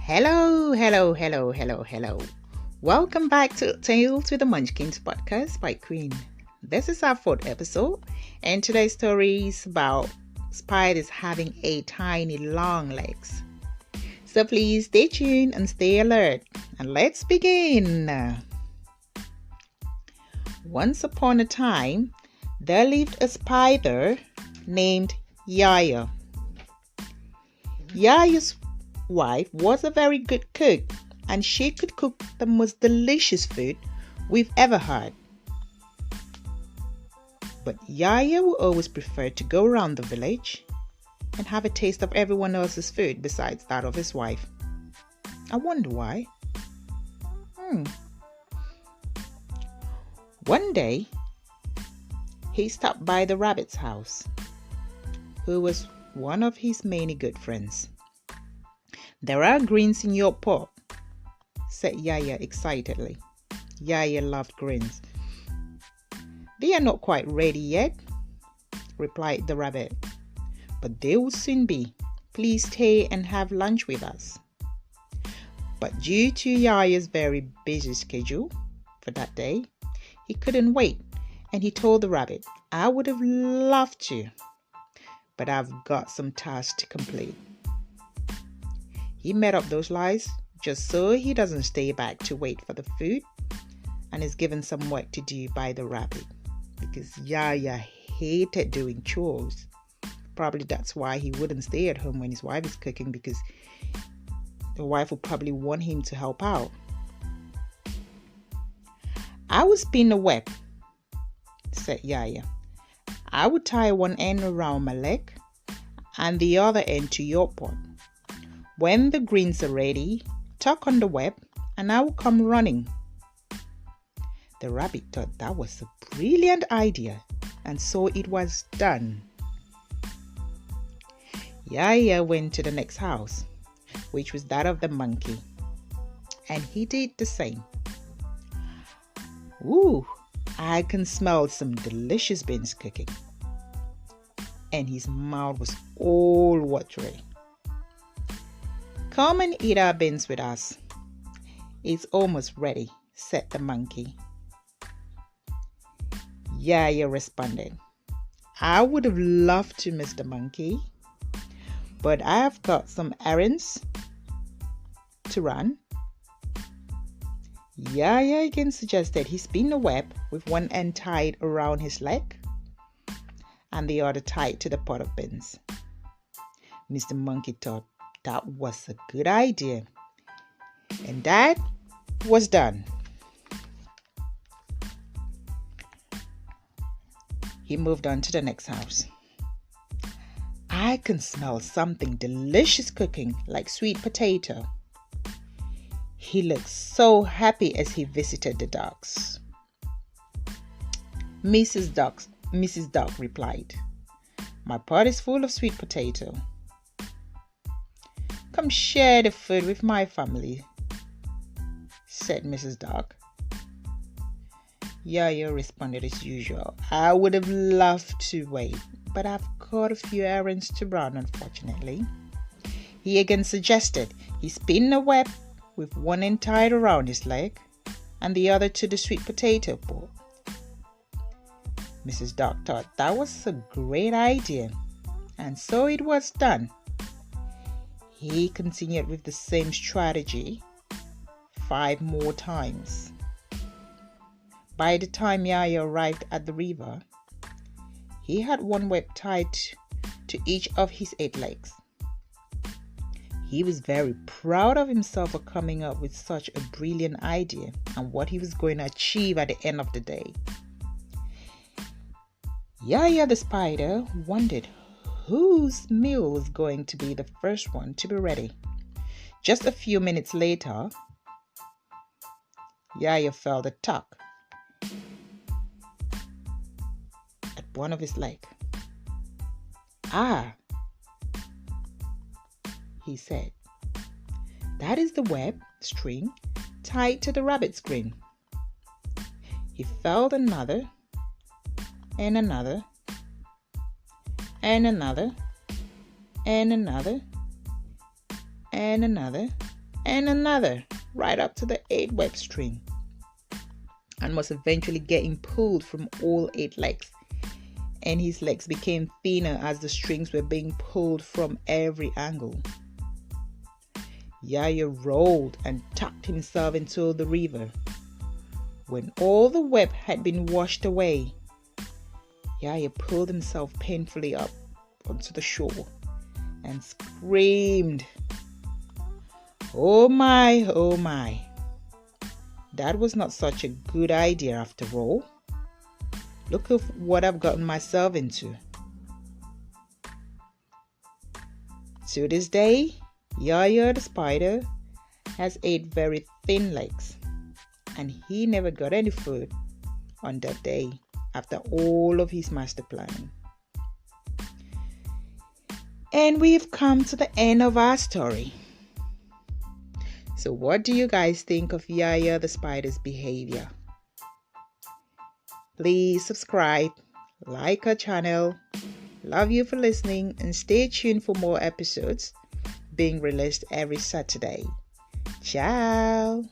Hello, hello, hello, hello, hello. Welcome back to Tales with the Munchkins podcast by Queen. This is our fourth episode, and today's story is about spiders having tiny long legs. So please stay tuned and stay alert, and let's begin. Once upon a time, there lived a spider named Yaya. Yaya's wife was a very good cook, and she could cook the most delicious food we've ever had. But Yaya would always prefer to go around the village and have a taste of everyone else's food besides that of his wife. I wonder why. One day, he stopped by the rabbit's house, who was one of his many good friends. "There are greens in your pot," said Yaya excitedly. Yaya loved greens. "They are not quite ready yet," replied the rabbit, "but they will soon be. Please stay and have lunch with us." But due to Yaya's very busy schedule for that day, he couldn't wait, and he told the rabbit, "I would have loved to, but I've got some tasks to complete." He made up those lies just so he doesn't stay back to wait for the food, and is given some work to do by the rabbit because Yaya hated doing chores. Probably that's why he wouldn't stay at home when his wife is cooking, because the wife would probably want him to help out. "I would spin a web," said Yaya. "I would tie one end around my leg and the other end to your pot. When the greens are ready, tuck on the web and I will come running." The rabbit thought that was a brilliant idea, and so it was done. Yaya went to the next house, which was that of the monkey, and he did the same. "Ooh, I can smell some delicious beans cooking." And his mouth was all watery. "Come and eat our beans with us. It's almost ready," said the monkey. Yaya responded, "I would have loved to, Mr. Monkey, but I have got some errands to run." Yaya again suggested he spin a web with one end tied around his leg and the other tied to the pot of beans. Mr. Monkey thought that was a good idea, and that was done. He moved on to the next house. "I can smell something delicious cooking, like sweet potato." He looked so happy as he visited the ducks. Mrs. Duck replied, "My pot is full of sweet potato. Come share the food with my family," said Mrs. Duck. Yaya responded as usual, "I would have loved to wait, but I've got a few errands to run, unfortunately." He again suggested he spin a web with one end tied around his leg and the other to the sweet potato pot. Mrs. Duck thought that was a great idea, and so it was done. He continued with the same strategy 5 more times. By the time Yaya arrived at the river, he had one web tied to each of his 8 legs. He was very proud of himself for coming up with such a brilliant idea and what he was going to achieve at the end of the day. Yaya the spider wondered whose meal was going to be the first one to be ready. Just a few minutes later, Yaya felt a tug at one of his legs. "Ah," he said, "that is the web string tied to the rabbit's green." He felt another, and another, and another, and another, and another, and another right up to the 8 web string, and was eventually getting pulled from all 8 legs, and his legs became thinner as the strings were being pulled from every angle. Yaya rolled and tucked himself into the river. When all the web had been washed away, Yaya pulled himself painfully up onto the shore and screamed, "Oh my, oh my. That was not such a good idea after all. Look at what I've gotten myself into." To this day, Yaya the spider has 8 very thin legs, and he never got any food on that day after all of his master planning. And we've come to the end of our story. So what do you guys think of Yaya the spider's behavior? Please subscribe, like our channel. Love you for listening, and stay tuned for more episodes being released every Saturday. Ciao!